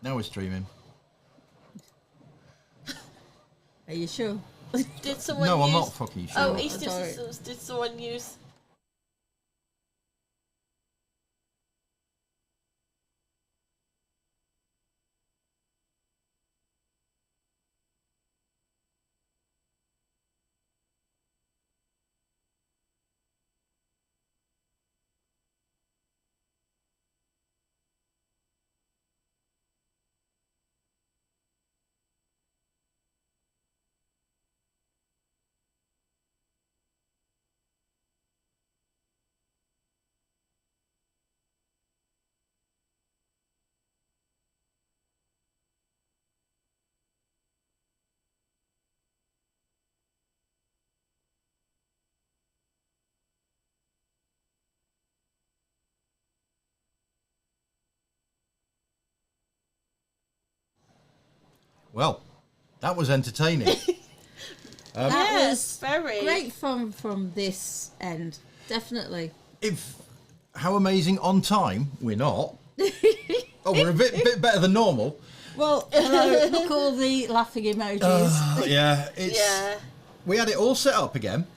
Now we're streaming. Are you sure? Did someone No, use... I'm not fucking sure. Oh, E-stim Sorry. systems. Did someone use... Well, that was entertaining. That Yes, was very. great fun from this end. Definitely. How amazing on time? We're not. Oh, we're a bit better than normal. Well, hello, look all the laughing emojis. Yeah, Yeah. we had it all set up again,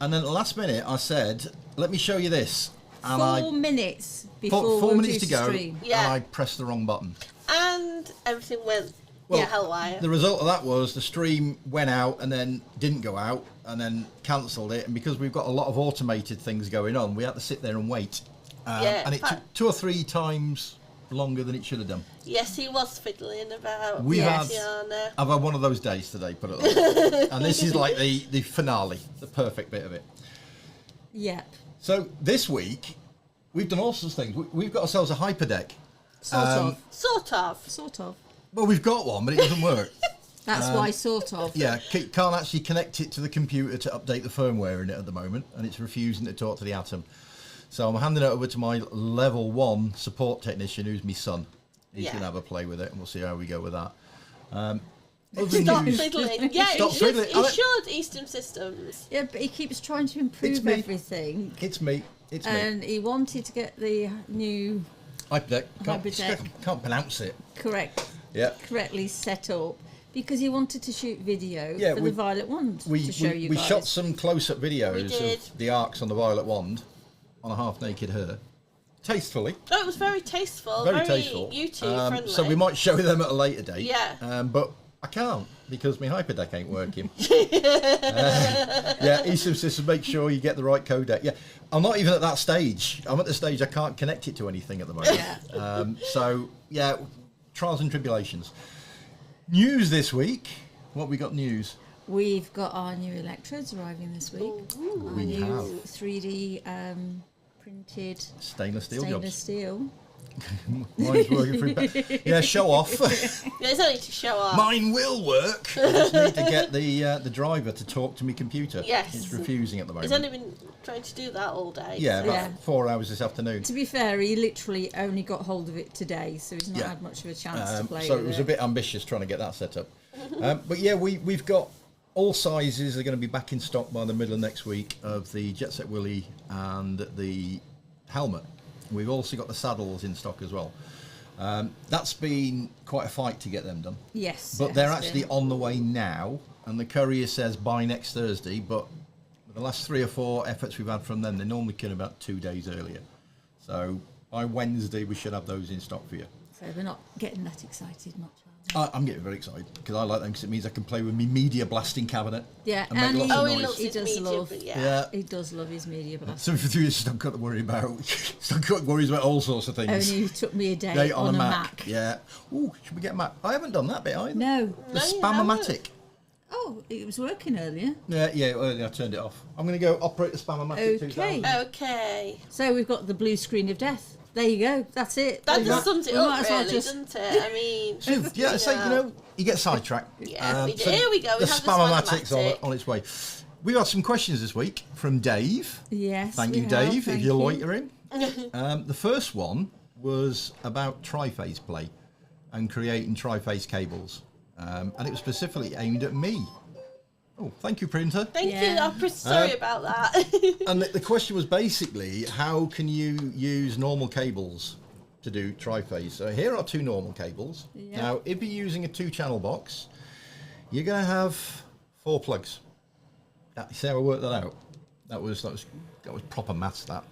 and then at the last minute I said, "Let me show you this." And 4 minutes before four we're minutes due to go, stream. Yeah. and I pressed the wrong button. And everything went Well, hellwire. The result of that was the stream went out and then didn't go out and then cancelled it. And because we've got a lot of automated things going on, we had to sit there and wait. Yeah, and it took 2 or 3 times longer than it should have done. Yes, he was fiddling about. We've Yes. Tiana. I've had one of those days today, put it like that. And this is like the finale, the perfect bit of it. Yep. So this week, we've done all sorts of things. We've got ourselves a hyperdeck. Sort of. Sort of. Sort of. Well, we've got one, but it doesn't work. That's why sort of. Yeah, can't actually connect it to the computer to update the firmware in it at the moment, and it's refusing to talk to the Atom. So I'm handing it over to my level 1 support technician, who's my son. He's Yeah. going to have a play with it, and we'll see how we go with that. Other Stop news- fiddling. Yeah, Stop he should. fiddling. He should. E-stim systems. Yeah, but he keeps trying to It's improve me. everything. It's me. It's me. And he wanted to get the new Hyperdeck. Hyperdeck. Can't pronounce it. Yeah. correctly set up because he wanted to shoot video Yeah, for we- the Violet Wand We to show you we guys. shot some close-up videos did. of the arcs on the Violet Wand on a half-naked her. Tastefully. Oh, it was very tasteful. Very tasteful. YouTube friendly. So we might show them at a later date. Yeah. But I can't because my hyperdeck ain't working. Yeah, E-stim system, make sure you get the right codec. Yeah, I'm not even at that stage. I'm at the stage I can't connect it to anything at the moment. Yeah. So yeah, trials and tribulations. News this week. What we got news? We've got our new electrodes arriving this week. Our We new have. 3D printed Stainless steel stainless jobs. steel. Mine's working for yeah, show off. Yeah, it's only to show off. Mine will work. I just need to get the driver to talk to my computer. Yes. It's refusing at the moment. He's only been trying to do that all day. Yeah, so- about Yeah. 4 hours this afternoon. To be fair, he literally only got hold of it today, so he's not Yeah. had much of a chance to play So with it was a bit ambitious trying to get that set up. But yeah, we've got all sizes are going to be back in stock by the middle of next week of the Jet Set Willy and the helmet. We've also got the saddles in stock as well. That's been quite a fight to get them done. Yes. But it they're has actually been. on the way now, and the courier says by next Thursday, but the last 3 or 4 efforts we've had from them, they normally come about 2 days earlier. So by Wednesday, we should have those in stock for you. So we're not getting that excited much. I'm getting very excited because I like them because it means I can play with my media blasting cabinet. Yeah, and make and lots he- of Oh, he noise. loves He his does media, love- but yeah. Yeah. He does love his media blast. So for 3 years, I've got to worry about worries about all sorts of things. Only took me a day Day on a Mac. Mac. Yeah. Ooh, should we get a Mac? I haven't done that bit either. No. The No, you Spam-O-Matic. Oh, it was working earlier. Yeah, earlier I turned it off. I'm going to go operate the Spam-O-Matic Okay. 2000. Okay. So we've got the blue screen of death. There you go. That's it. That We just might- sums it we up, might as well really, just- doesn't it? I mean... Yeah, so you know, you get sidetracked. Yeah, we do. Here we go, we The have the Spam-O-Matic's Spam-O-Matic. on its way. We got some questions this week from Dave. Yes. Thank we you, have, Dave, if thank you're you. loitering. The first one was about tri-phase play and creating tri-phase cables. And it was specifically aimed at me. Oh, thank you, printer. Thank you. Yeah. I'm sorry about that. And the question was basically, how can you use normal cables to do tri-phase. So here are 2 normal cables. Yeah. Now, if you're using a 2-channel box, you're going to have 4 plugs. See how I worked that out? That was proper maths, that.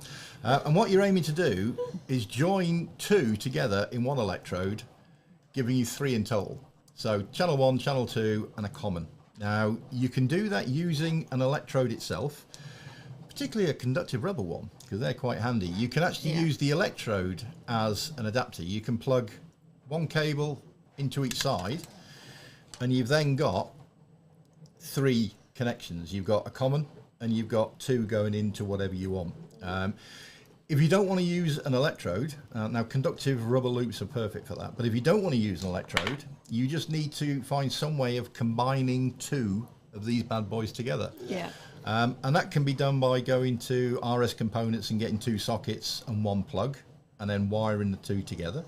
And what you're aiming to do is join 2 together in one electrode, giving you 3 in total. So channel 1, channel 2, and a common. Now, you can do that using an electrode itself, particularly a conductive rubber one, because they're quite handy. You can actually use the electrode as an adapter. You can plug 1 cable into each side, and you've then got 3 connections. You've got a common, and you've got 2 going into whatever you want. If you don't want to use an electrode, now conductive rubber loops are perfect for that, but if you don't want to use an electrode, you just need to find some way of combining 2 of these bad boys together. Yeah. And that can be done by going to RS Components and getting 2 sockets and 1 plug, and then wiring the 2 together.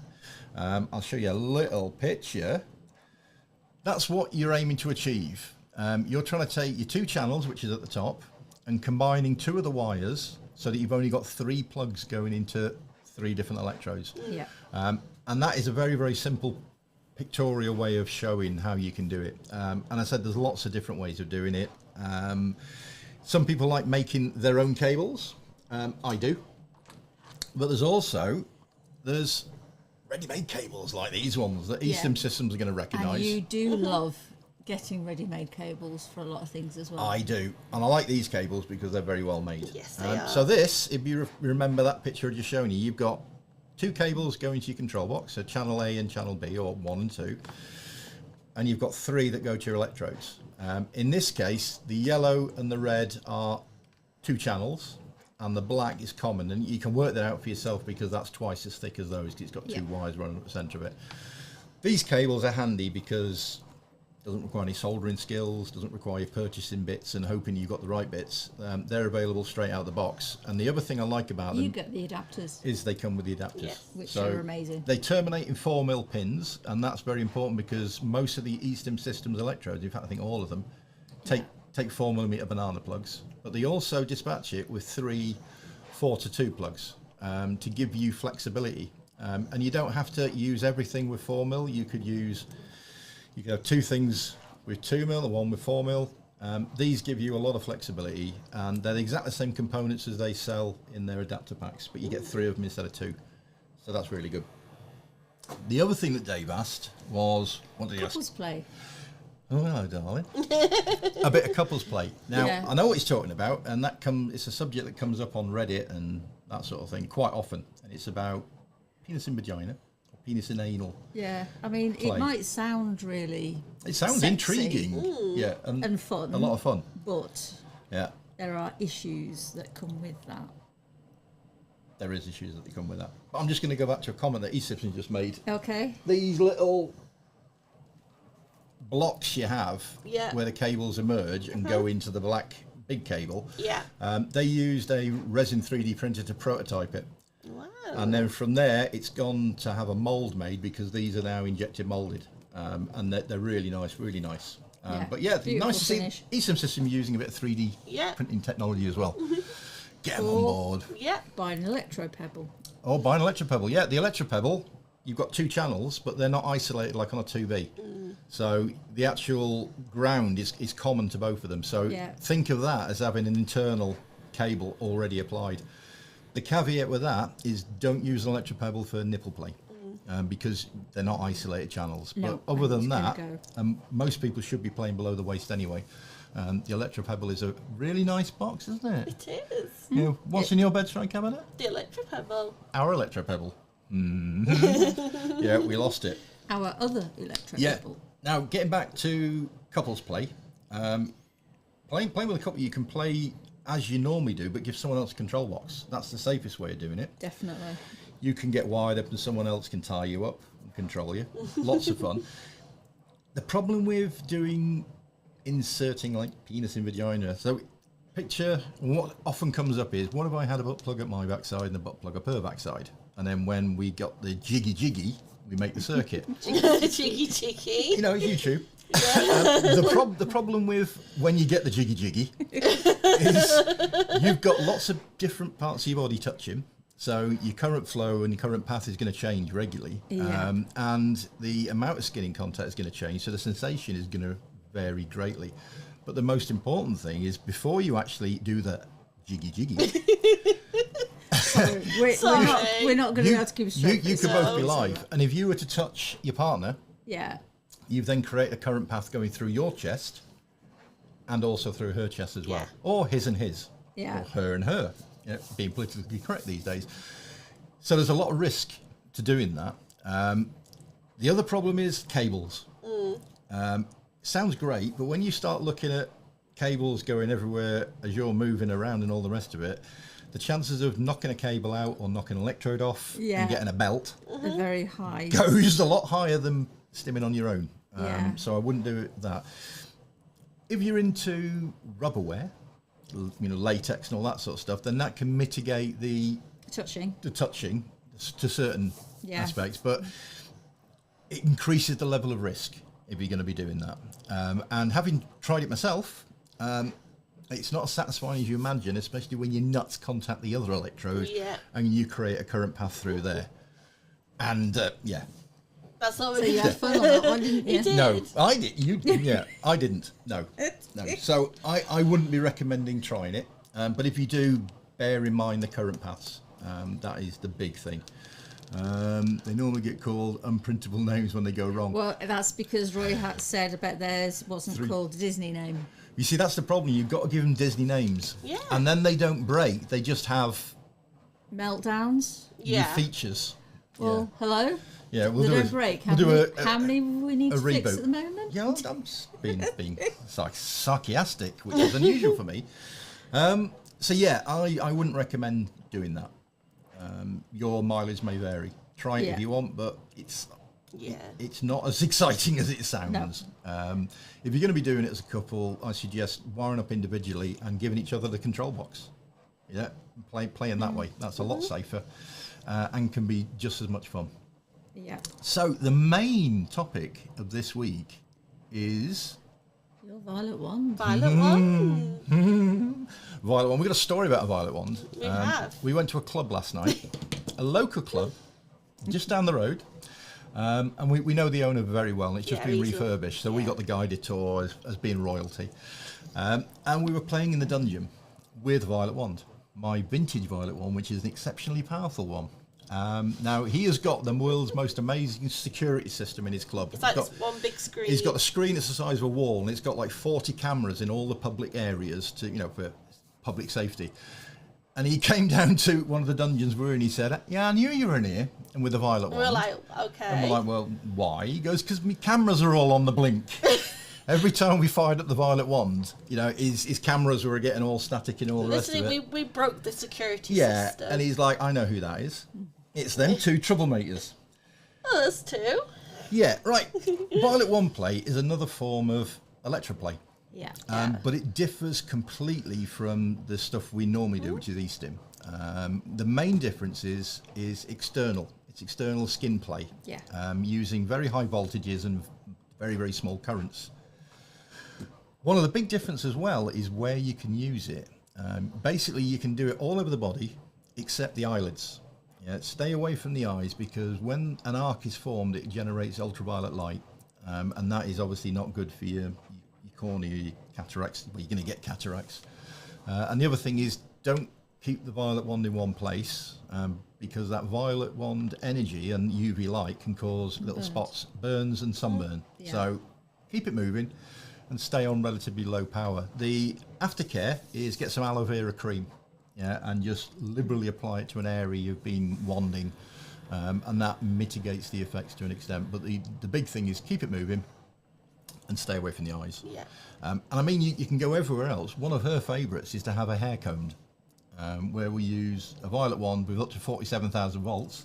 I'll show you a little picture. That's what you're aiming to achieve. You're trying to take your 2 channels, which is at the top, and combining 2 of the wires so that you've only got 3 plugs going into 3 different electrodes. Yeah. And that is a very, very simple pictorial way of showing how you can do it. And I said there's lots of different ways of doing it. Some people like making their own cables. I do. But there's ready-made cables like these ones that E-stim systems are going to recognise. And you do love getting ready-made cables for a lot of things as well. I do, and I like these cables because they're very well made. Yes, they are. So this, if you remember that picture I just shown you, you've got 2 cables going to your control box, so channel A and channel B, or 1 and 2, and you've got 3 that go to your electrodes. In this case, the yellow and the red are 2 channels, and the black is common, and you can work that out for yourself because that's twice as thick as those, because it's got 2 wires running up the centre of it. These cables are handy because doesn't require any soldering skills, doesn't require you purchasing bits and hoping you've got the right bits. They're available straight out of the box. And the other thing I like about them, you get the adapters, is they come with the adapters. Yes. which are amazing. They terminate in 4mm pins, and that's very important because most of the E-stim systems electrodes, in fact I think all of them, take 4mm banana plugs, but they also dispatch it with 3 4-to-2 plugs to give you flexibility. And you don't have to use everything with 4mm. You could have 2 things with 2mm and 1 with 4mm. These give you a lot of flexibility, and they're exactly the same components as they sell in their adapter packs, but you get 3 of them instead of 2. So that's really good. The other thing that Dave asked was, what did he ask? Couples play. Oh, hello, darling. A bit of couples play. Now, I know what he's talking about, and it's a subject that comes up on Reddit and that sort of thing quite often, and it's about penis in vagina. Penis in anal. Yeah, I mean, play. it might sound really. It sounds sexy. intriguing, yeah, And fun. a lot of fun. But Yeah, there are issues that come with that. there is issues that come with that. But I'm just going to go back to a comment that E-stim just made. Okay. These little blocks you have, Yeah. where the cables emerge and go into the black big cable. Yeah. They used a resin 3D printer to prototype it. Wow. And then from there, it's gone to have a mould made because these are now injected moulded, and they're really nice, really nice. But yeah, beautiful nice to see finish. E-stim system using a bit of 3D printing technology as well. Get them on board. Yeah. Buy an electro pebble. Oh, buy an electropebble. Yeah, the electropebble, you've got 2 channels, but they're not isolated like on a 2B. So the actual ground is common to both of them. So think of that as having an internal cable already applied. The caveat with that is don't use an electropebble for nipple play because they're not isolated channels. No, but other than it's that, gonna most people should be playing below the waist anyway. The electropebble is a really nice box, isn't it? It is. You know, what's in your bedside cabinet? The electropebble. Our electropebble. Yeah, we lost it. Our other electro Yeah. pebble. Now, getting back to couples play, playing with a couple, you can play as you normally do, but give someone else a control box. That's the safest way of doing it. Definitely. You can get wired up and someone else can tie you up and control you. Lots of fun. The problem with inserting like penis in vagina, so picture, what often comes up is, what if I had a butt plug at my backside and a butt plug up her backside? And then when we got the jiggy, we make the circuit. Jiggy. You know, YouTube. The problem with when you get the jiggy is you've got lots of different parts of your body touching, So your current flow and your current path is going to change regularly. And the amount of skinning contact is going to change. So the sensation is going to vary greatly. But the most important thing is before you actually do the jiggy. We're not going to be able to keep straight. You could both be live. And if you were to touch your partner, you've then created a current path going through your chest and also through her chest as well. Or his and his. Or her and her. Being politically correct these days. So there's a lot of risk to doing that. The other problem is cables. Sounds great, but when you start looking at cables going everywhere as you're moving around and all the rest of it, the chances of knocking a cable out or knocking an electrode off and getting a belt are very high. Goes a lot higher than stimming on your own. So I wouldn't do that. If you're into rubberware, latex and all that sort of stuff, then that can mitigate the touching to certain aspects, but it increases the level of risk if you're going to be doing that. And having tried it myself, it's not as satisfying as you imagine, especially when your nuts contact the other electrode and you create a current path through there. And that's all. So you had fun on that one, didn't you? No, I did. You did. Yeah, I didn't. No. So I wouldn't be recommending trying it. But if you do, bear in mind the current paths. That is the big thing. They normally get called unprintable names when they go wrong. Well, that's because Roy had said about theirs wasn't called a Disney name. You see, that's the problem. You've got to give them Disney names. Yeah. And then they don't break. They just have meltdowns. New features. Well, hello. Yeah, we'll do a break. How many we need to fix at the moment? Yeah, I'm being sarcastic, which is unusual for me. So yeah, I wouldn't recommend doing that. Your mileage may vary. Try it if you want, but it's not as exciting as it sounds. No. If you're going to be doing it as a couple, I suggest wiring up individually and giving each other the control box. Yeah, playing that way. That's a lot safer and can be just as much fun. Yeah. So the main topic of this week is your violet wand. Violet wand. Violet wand. We've got a story about a violet wand. We have. We went to a club last night, a local club, just down the road. And we know the owner very well, and it's just been refurbished. So we got the guided tour as being royalty. And we were playing in the dungeon with Violet Wand, my vintage Violet Wand, which is an exceptionally powerful one. Now, he has got the world's most amazing security system in his club. It's like this one big screen. He's got a screen that's the size of a wall, and it's got like 40 cameras in all the public areas for public safety. And he came down to one of the dungeons we were in. He said, "Yeah, I knew you were in here," and with a violet wand. We're like, okay. And we're like, "Well, why?" He goes, "Because my cameras are all on the blink." Every time we fired up the violet wand, his cameras were getting all static and all the rest of it. We broke the security system. Yeah, and he's like, "I know who that is. It's them two troublemakers." Oh, there's two. Yeah, right. Violet wand play is another form of electroplay. Yeah. But it differs completely from the stuff we normally do, which is E-stim. The main difference is external. It's external skin play. Yeah. Using very high voltages and very, very small currents. One of the big differences as well is where you can use it. Basically, you can do it all over the body except the eyelids. Yeah, stay away from the eyes, because when an arc is formed, it generates ultraviolet light, and that is obviously not good for your cornea, your cataracts. Well, you're going to get cataracts. And the other thing is, don't keep the violet wand in one place, because that violet wand energy and UV light can cause little spots, burns and sunburn. Yeah. So keep it moving and stay on relatively low power. The aftercare is get some aloe vera cream. Yeah, and just liberally apply it to an area you've been wanding, and that mitigates the effects to an extent. But the big thing is keep it moving and stay away from the eyes. Yeah. And I mean, you can go everywhere else. One of her favourites is to have a hair combed, where we use a violet wand with up to 47,000 volts,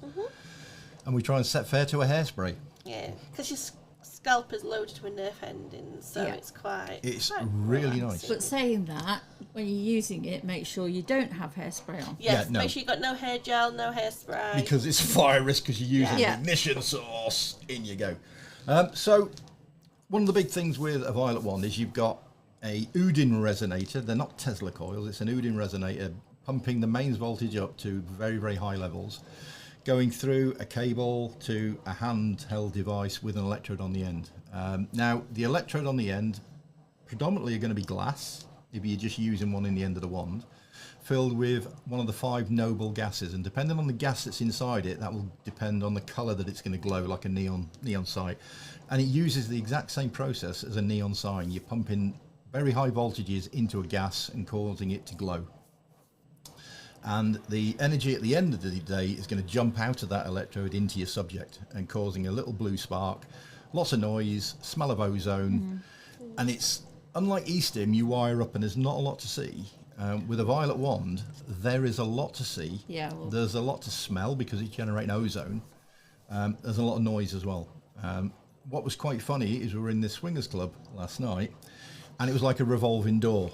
and we try and set fire to a hairspray. Yeah, because your scalp is loaded to a nerve ending, so it's quite really nice. But saying that, when you're using it, make sure you don't have hairspray on. Yes, make sure you've got no hair gel, no hairspray. Because it's fire risk, because you're using an ignition source. In you go. So one of the big things with a violet wand is you've got a Udin resonator. They're not Tesla coils. It's an Udin resonator pumping the mains voltage up to very, very high levels, going through a cable to a handheld device with an electrode on the end. Now, the electrode on the end predominantly are going to be glass, if you're just using one in the end of the wand, filled with one of the 5 noble gases, and depending on the gas that's inside it, that will depend on the colour that it's going to glow, like a neon sight. And it uses the exact same process as a neon sign. You're pumping very high voltages into a gas and causing it to glow. And the energy at the end of the day is going to jump out of that electrode into your subject and causing a little blue spark, lots of noise, smell of ozone. And it's unlike E-stim, you wire up and there's not a lot to see. With a violet wand, there is a lot to see. Yeah, well, there's a lot to smell because it's generating ozone. There's a lot of noise as well. What was quite funny is we were in this swingers club last night, and it was like a revolving door.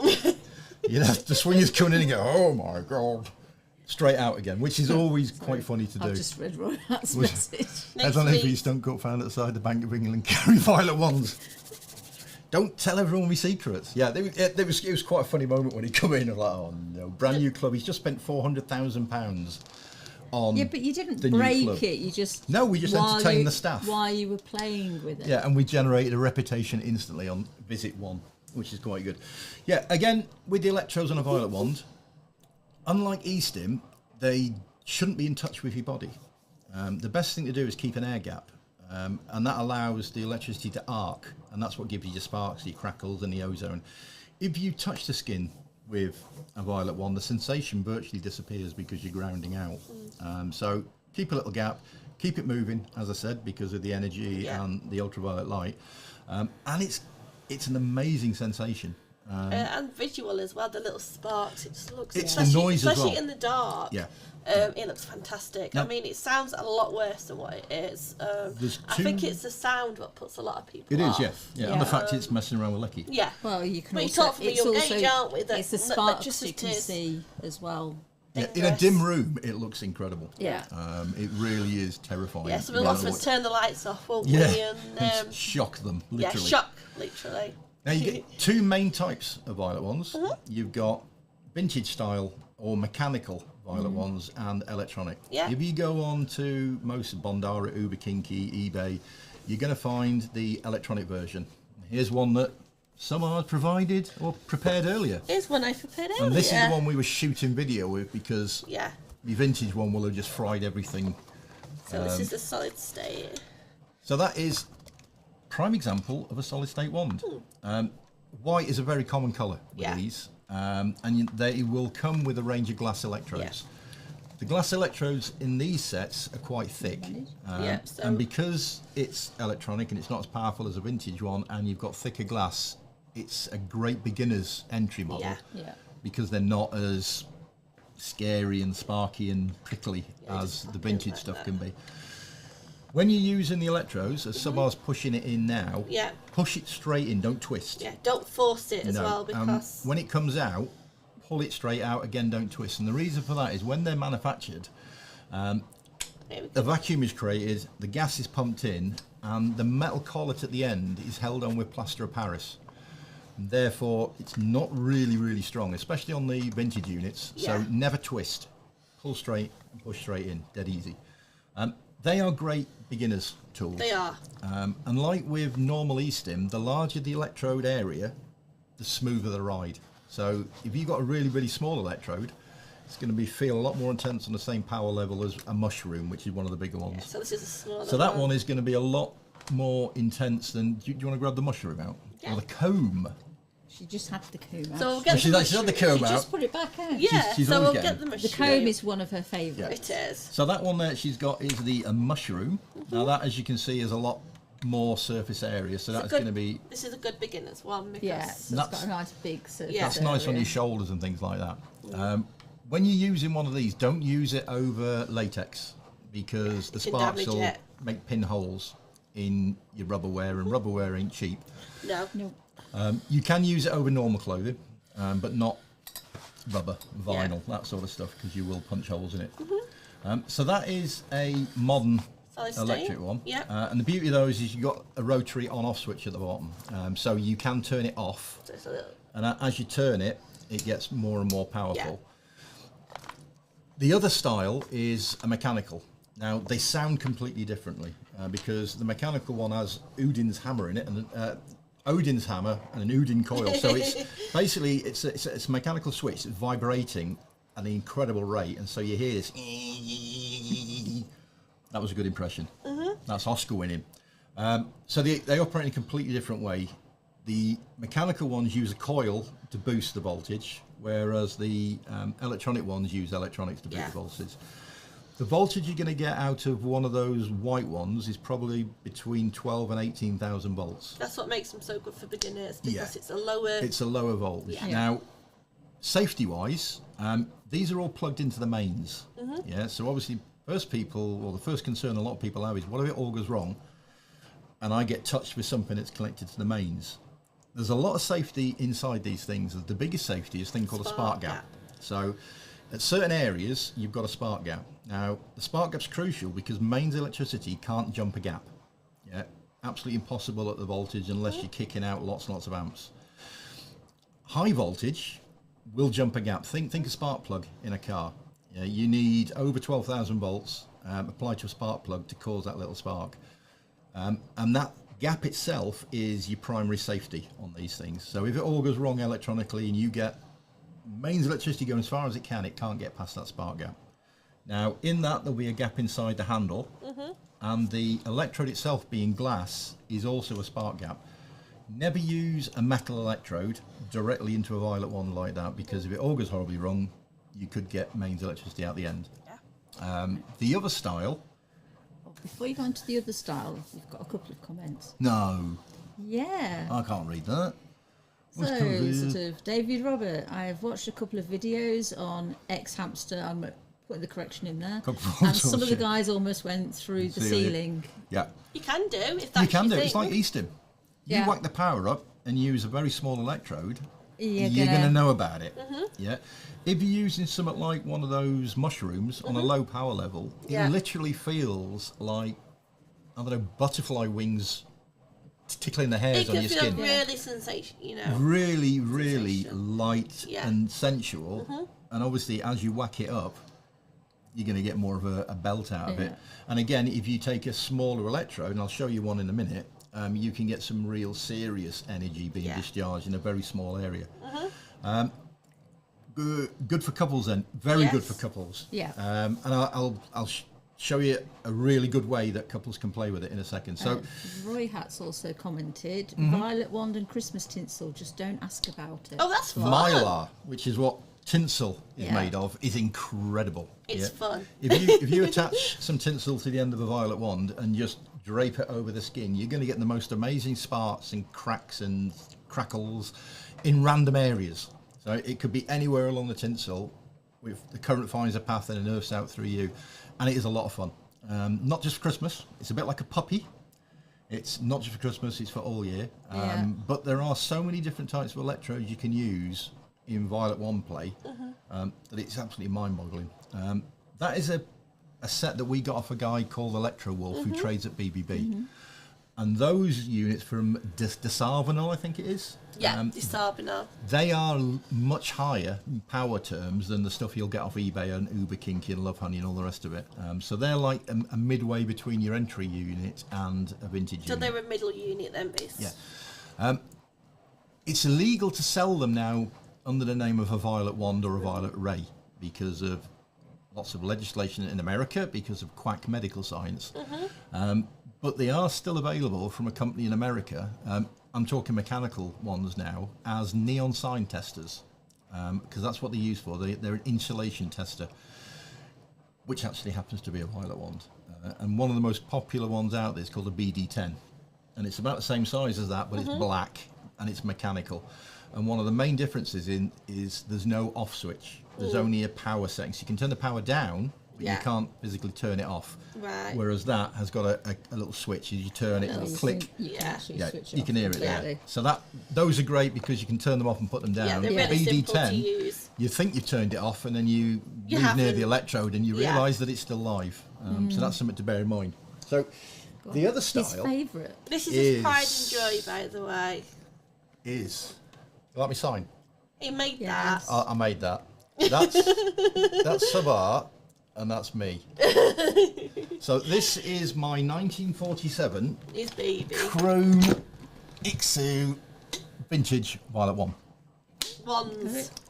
You know, the swingers come in and go, "Oh my god!" straight out again, which is always quite funny to do. I've just read Roy Hat's message. I don't know if you stunt cut found outside the Bank of England carry violet wands. Don't tell everyone my secrets. Yeah, it was quite a funny moment when he come in. I'm like, oh no, brand new club. He's just spent £400,000 on. Yeah, but you didn't the new break club. it. You just we just entertained the staff while you were playing with it. Yeah, and we generated a reputation instantly on visit 1, which is quite good. Yeah, again with the electrodes on a violet wand, unlike E-stim, they shouldn't be in touch with your body. The best thing to do is keep an air gap. And that allows the electricity to arc, and that's what gives you your sparks, your crackles and the ozone. If you touch the skin with a violet wand, the sensation virtually disappears because you're grounding out. So keep a little gap, keep it moving, as I said, because of the energy and the ultraviolet light. And it's an amazing sensation. And visual as well, the little sparks, it just looks, it's the noise as especially well. in the dark. Yeah. It looks fantastic. Now, I mean, it sounds a lot worse than what it is. I think it's the sound that puts a lot of people off. It is, yeah. And the fact it's messing around with lecky. Yeah. Well, you can But also. you talk from a young age, aren't we? It's the sparks you can see as well. Yeah, in a dim room, it looks incredible. Yeah. It really is terrifying. Yeah, so we'll often turn the lights off, won't we? Yeah, And, shock them, literally. Yeah, shock, literally. Now, you get 2 main types of violet wands. You've got vintage style or mechanical violet wands and electronic. Yeah. If you go on to most Bondara, Uber Kinky, eBay, you're going to find the electronic version. Here's one that someone has provided or prepared earlier. Here's one I prepared earlier. And this is the one we were shooting video with because the vintage one will have just fried everything. So this is the solid state. So that is prime example of a solid state wand. White is a very common colour with these, and they will come with a range of glass electrodes. The glass electrodes in these sets are quite thick, and because it's electronic and it's not as powerful as a vintage one, and you've got thicker glass, it's a great beginner's entry model because they're not as scary and sparky and prickly as the vintage stuff can be. When you're using the electrodes, as Sabar's pushing it in now, push it straight in, don't twist. Yeah, don't force it as well, because when it comes out, pull it straight out again, don't twist. And the reason for that is when they're manufactured, the vacuum is created, the gas is pumped in, and the metal collet at the end is held on with plaster of Paris. And therefore, it's not really strong, especially on the vintage units. So never twist. Pull straight and push straight in, dead easy. They are great beginners tools. They are. And like with normal E-stim, the larger the electrode area, the smoother the ride. So if you've got a really small electrode, it's going to feel a lot more intense on the same power level as a mushroom, which is one of the bigger ones. So this is a smaller So that one is going to be a lot more intense than... Do you want to grab the mushroom out? Yeah. Or the comb? She just had the comb out. So we'll get She's had the comb out. Just put it back out. Yeah, She's so always we'll getting get the The mushroom. comb is one of her favourites. It is. So that one there she's got is the mushroom. Now that, as you can see, is a lot more surface area. So that's going to be... This is a good beginner's one because... Yeah, so it's got a nice big surface That's nice on area. your shoulders and things like that. When you're using one of these, don't use it over latex because the sparks will make pinholes in your rubberware, and rubberware ain't cheap. No. You can use it over normal clothing, but not rubber, vinyl, that sort of stuff, because you will punch holes in it. So that is a modern electric one. And the beauty of those is you've got a rotary on-off switch at the bottom, so you can turn it off. So it's a little... And as you turn it, it gets more and more powerful. The other style is a mechanical. Now, they sound completely differently because the mechanical one has Odin's hammer in it, and Odin's hammer and an Odin coil. So it's basically it's a mechanical switch that's vibrating at an incredible rate, and so you hear this. That was a good impression. That's Oscar winning. So they operate in a completely different way. The mechanical ones use a coil to boost the voltage, whereas the electronic ones use electronics to boost the voltage. The voltage you're going to get out of one of those white ones is probably between 12 and 18,000 volts. That's what makes them so good for beginners, because it's a lower voltage. Yeah. Now, safety-wise, these are all plugged into the mains. Yeah, so obviously, the first concern a lot of people have is, what if it all goes wrong and I get touched with something that's connected to the mains? There's a lot of safety inside these things. The biggest safety is a thing called a spark gap. So at certain areas, you've got a spark gap. Now, the spark gap's crucial because mains electricity can't jump a gap. Yeah, absolutely impossible at the voltage unless you're kicking out lots and lots of amps. High voltage will jump a gap. Think a spark plug in a car. Yeah, you need over 12,000 volts applied to a spark plug to cause that little spark. And that gap itself is your primary safety on these things. So if it all goes wrong electronically and you get mains electricity going as far as it can't get past that spark gap. Now, in that, there'll be a gap inside the handle, and the electrode itself being glass is also a spark gap. Never use a metal electrode directly into a violet wand like that, because if it all goes horribly wrong, you could get mains electricity out the end. The other style... Before you go on to the other style, you've got a couple of comments. No. Yeah. I can't read that. So, sort of, David Robert, I've watched a couple of videos on X-Hamster. I'm putting the correction in there. And some of the guys almost went through the ceiling. Yeah. You can do, if that's You can do. your It's thing. like E-stim. You whack the power up and use a very small electrode, you're going to know about it. Yeah. If you're using something like one of those mushrooms on a low power level, it literally feels like, I don't know, butterfly wings tickling the hairs on your skin. It can feel really sensation, Really light and sensual. And obviously, as you whack it up, you're going to get more of a belt out of it. And again, if you take a smaller electrode, and I'll show you one in a minute, you can get some real serious energy being discharged in a very small area. Good for couples then. Very good for couples. Yeah. And I'll show you a really good way that couples can play with it in a second. So Roy Hat's also commented, violet wand and Christmas tinsel, just don't ask about it. Oh, that's fun. Mylar, which is what tinsel is made of, is incredible. It's fun. If you attach some tinsel to the end of a violet wand and just drape it over the skin, you're going to get the most amazing sparks and cracks and crackles in random areas. So it could be anywhere along the tinsel. With the current finds a path and it earths out through you, and it is a lot of fun. Not just for Christmas. It's a bit like a puppy. It's not just for Christmas, it's for all year. But there are so many different types of electrodes you can use in violet wand play that it's absolutely mind-boggling. That is a set that we got off a guy called Electro Wolf who trades at BBB. And those units from Desarvenal, I think it is. Yeah, Desarvenal. They are much higher in power terms than the stuff you'll get off eBay and Uber Kinky and Love Honey and all the rest of it. So they're like a midway between your entry unit and a vintage unit. So they're a middle unit then, basically. Yeah. It's illegal to sell them now under the name of a violet wand or a violet ray because of lots of legislation in America, because of quack medical science. But they are still available from a company in America. I'm talking mechanical ones now, as neon sign testers, because that's what they're used for. They're an insulation tester, which actually happens to be a violet wand. And one of the most popular ones out there is called a BD10. And it's about the same size as that, but it's black and it's mechanical. And one of the main differences is there's no off switch. There's only a power setting. So you can turn the power down, but you can't physically turn it off. Right. Whereas that has got a little switch. As you turn it, it'll click. You can actually switch it you can hear it there. So those are great because you can turn them off and put them down. Yeah, they're really simple to use. You think you've turned it off, and then you move near the electrode and you realise that it's still live. So that's something to bear in mind. So the other style. His favourite. This is his pride and joy, by the way. Is. You like me sign? He made that. I made that. That's Savar, and that's me. So this is my 1947 His baby. Chrome Ixu vintage violet one.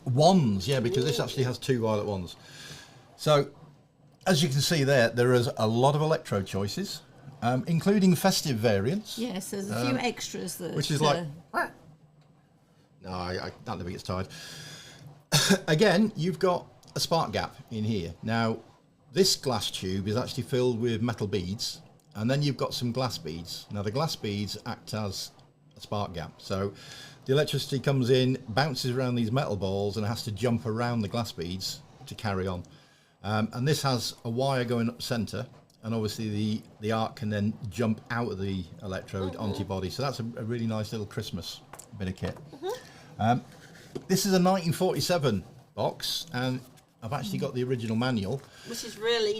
Wands, yeah, because this actually has 2 violet wands. So, as you can see there is a lot of electrode choices, including festive variants. Yes, there's a few extras that... Which is like... No, I don't think it's tied. Again, you've got a spark gap in here. Now, this glass tube is actually filled with metal beads, and then you've got some glass beads. Now, the glass beads act as a spark gap. So the electricity comes in, bounces around these metal balls, and it has to jump around the glass beads to carry on. And this has a wire going up centre, and obviously the arc can then jump out of the electrode onto your body. So that's a really nice little Christmas bit of kit. This is a 1947 box, and I've actually got the original manual,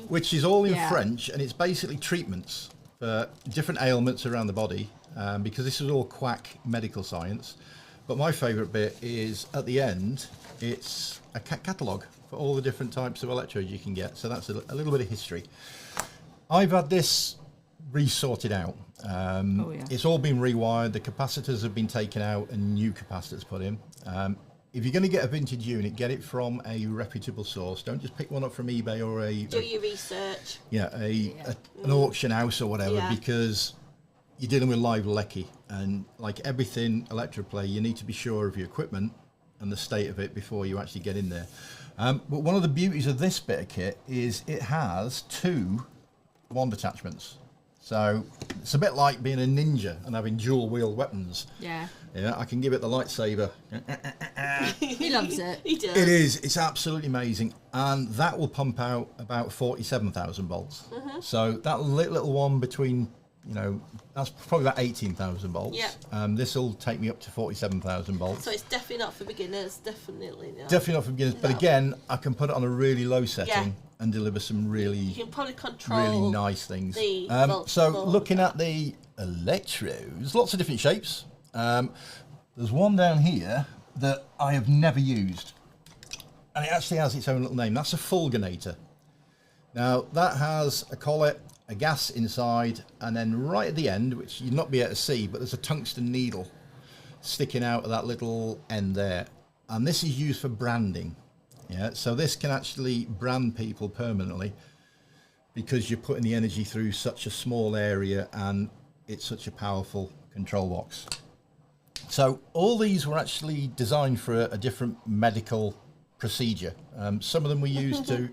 which is all in French, and it's basically treatments for different ailments around the body, because this is all quack medical science. But my favourite bit is at the end, it's a catalogue for all the different types of electrodes you can get. So that's a little bit of history. I've had this re-sorted out. It's all been rewired. The capacitors have been taken out and new capacitors put in. If you're going to get a vintage unit, get it from a reputable source. Don't just pick one up from eBay or do your research. Yeah, an auction house or whatever, because you're dealing with live lecky, and like everything electroplay, you need to be sure of your equipment and the state of it before you actually get in there. But one of the beauties of this bit of kit is it has 2 wand attachments. So it's a bit like being a ninja and having dual wield weapons. Yeah, I can give it the lightsaber. He loves it. He does. It is. It's absolutely amazing, and that will pump out about 47,000 volts. So that little one between, that's probably about 18,000 volts. Yeah. This will take me up to 47,000 volts. So it's definitely not for beginners. Definitely not. Definitely not for beginners. No. But again, I can put it on a really low setting and deliver some really, you can probably control really nice things. So looking at the electrodes, lots of different shapes. There's one down here that I have never used, and it actually has its own little name. That's a fulgurator. Now that has a collet, a gas inside, and then right at the end, which you'd not be able to see, but there's a tungsten needle sticking out of that little end there, and this is used for branding. Yeah, so this can actually brand people permanently because you're putting the energy through such a small area, and it's such a powerful control box. So all these were actually designed for a different medical procedure. Some of them were used to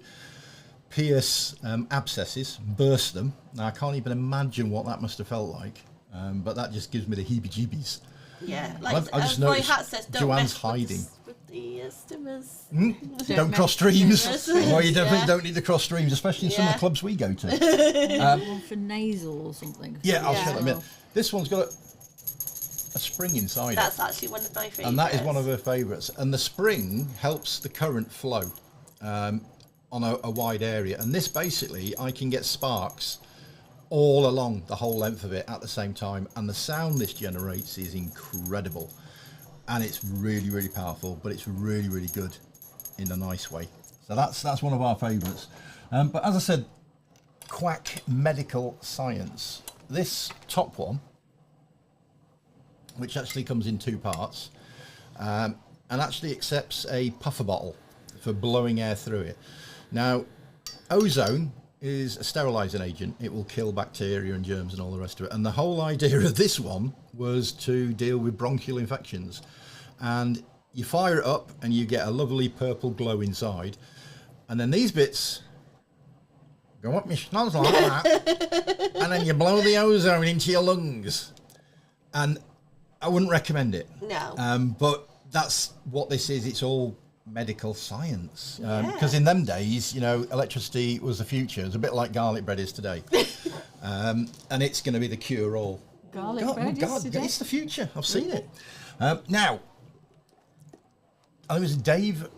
pierce abscesses, burst them. Now I can't even imagine what that must have felt like, but that just gives me the heebie-jeebies. Yeah, like I just noticed Joanne's hiding. With the stimmers. Don't cross streams. Well, you definitely don't need to cross streams, especially in some of the clubs we go to. One for nasal or something. Yeah, I'll show you in a minute. This one's got a spring inside. That's actually one of my favourites. And that is one of her favourites. And the spring helps the current flow on a wide area. And this basically, I can get sparks all along the whole length of it at the same time, and the sound this generates is incredible, and it's really, really powerful, but it's really, really good in a nice way. So that's one of our favourites. But as I said, quack medical science. This top one, which actually comes in 2 parts, and actually accepts a puffer bottle for blowing air through it. Now, ozone is a sterilising agent. It will kill bacteria and germs and all the rest of it. And the whole idea of this one was to deal with bronchial infections. And you fire it up and you get a lovely purple glow inside. And then these bits go up your schnoz like that. And then you blow the ozone into your lungs. And I wouldn't recommend it. No. But that's what this is. It's all medical science, because in them days, electricity was the future. It's a bit like garlic bread is today. And it's going to be the cure all. Garlic bread is today? It's the future. I've seen it. Now, I was Dave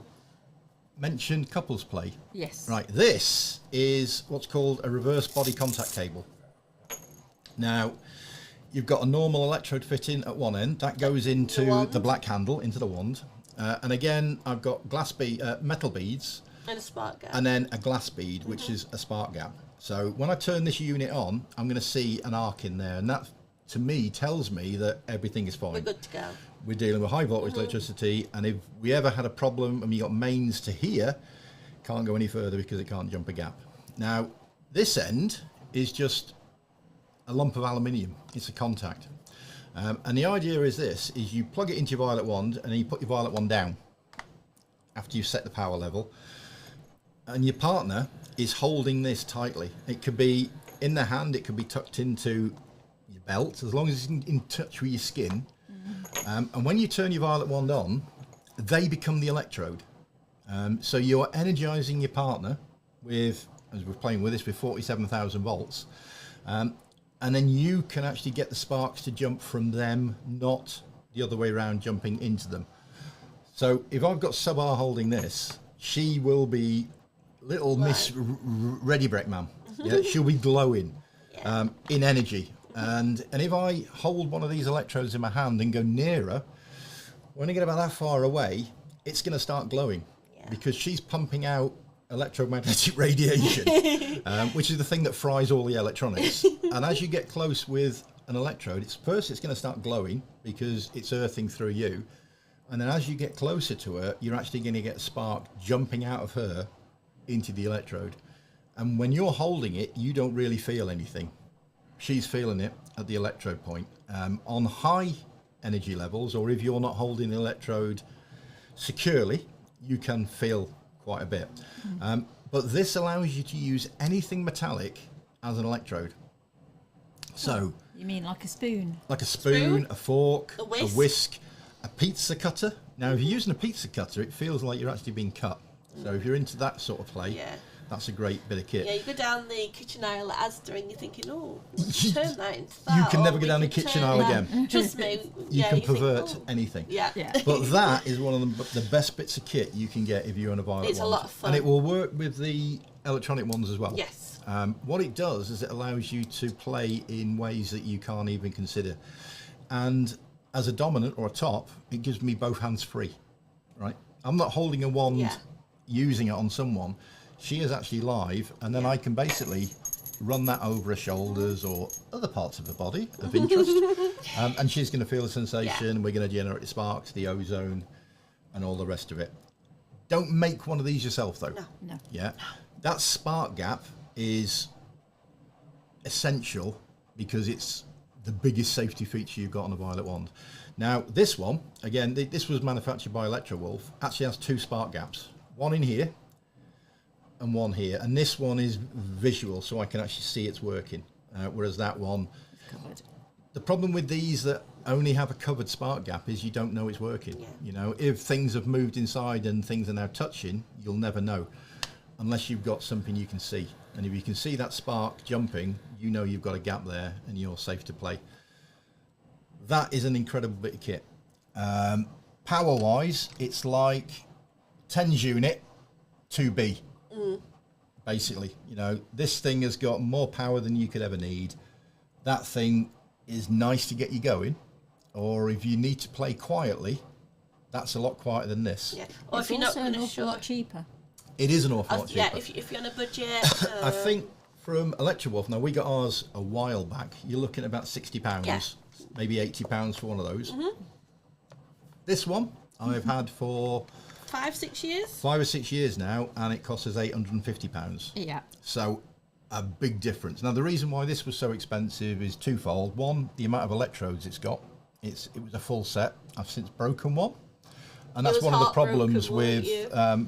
mentioned couples play. Yes. Right. This is what's called a reverse body contact cable. Now, you've got a normal electrode fitting at one end that goes into the black handle, into the wand. And again, I've got metal beads. And a spark gap. And then a glass bead, which is a spark gap. So when I turn this unit on, I'm going to see an arc in there. And that, to me, tells me that everything is fine. We're good to go. We're dealing with high voltage electricity. And if we ever had a problem and we got mains to here, can't go any further because it can't jump a gap. Now, this end is just a lump of aluminium. It's a contact. And the idea is this, is you plug it into your violet wand and then you put your violet wand down after you've set the power level. And your partner is holding this tightly. It could be in the hand, it could be tucked into your belt, as long as it's in touch with your skin. And when you turn your violet wand on, they become the electrode. So you're energizing your partner with, as we're playing with this, with 47,000 volts. And then you can actually get the sparks to jump from them, not the other way around, jumping into them. So if I've got Sub-R holding this, she will be little Miss Ready Break Man. Yeah, she'll be glowing in energy. And if I hold one of these electrodes in my hand and go nearer, when I get about that far away, it's going to start glowing because she's pumping out electromagnetic radiation, which is the thing that fries all the electronics. And as you get close with an electrode, it's going to start glowing because it's earthing through you. And then as you get closer to her, you're actually going to get a spark jumping out of her into the electrode. And when you're holding it, you don't really feel anything. She's feeling it at the electrode point. On high energy levels, or if you're not holding the electrode securely, you can feel quite a bit. But this allows you to use anything metallic as an electrode. So you mean like a spoon? Like a spoon, a fork, a whisk, a pizza cutter. Now, if you're using a pizza cutter, it feels like you're actually being cut. So if you're into that sort of play, that's a great bit of kit. Yeah, you go down the kitchen aisle at Asda and you're thinking, oh, turn that into that. You can never go down the kitchen aisle again. Trust me. You can pervert anything. Yeah. But that is one of the best bits of kit you can get if you're on a violet wand. It's a lot of fun. And it will work with the electronic ones as well. Yes. What it does is it allows you to play in ways that you can't even consider. And as a dominant or a top, it gives me both hands free, right? I'm not holding a wand using it on someone. She is actually live, and then I can basically run that over her shoulders or other parts of her body of interest, and she's going to feel the sensation. We're going to generate the sparks, the ozone, and all the rest of it. Don't make one of these yourself, though. No. Yeah, that spark gap is essential because it's the biggest safety feature you've got on a violet wand. Now, this one, again, this was manufactured by Electrowolf, actually has 2 spark gaps. One in here and one here. And this one is visual, so I can actually see it's working. Whereas that one, the problem with these that only have a covered spark gap is you don't know it's working. You know, if things have moved inside and things are now touching, you'll never know unless you've got something you can see. And if you can see that spark jumping, you know you've got a gap there and you're safe to play. That is an incredible bit of kit. Power-wise, it's like 10's unit 2B. Basically, you know, this thing has got more power than you could ever need. That thing is nice to get you going, or if you need to play quietly, that's a lot quieter than this. Yeah, or It's if you're not also going an to awful lot cheaper. It is an awful lot cheaper. Yeah, if you're on a budget. I think from Electrowolf, now we got ours a while back, you're looking at about £60, maybe £80 for one of those. This one I've had for 5-6 years. 5 or 6 years now, and it costs us £850. Yeah. So a big difference. Now the reason why this was so expensive is twofold. One, the amount of electrodes it's got. It was a full set. I've since broken one, and that's one of the problems with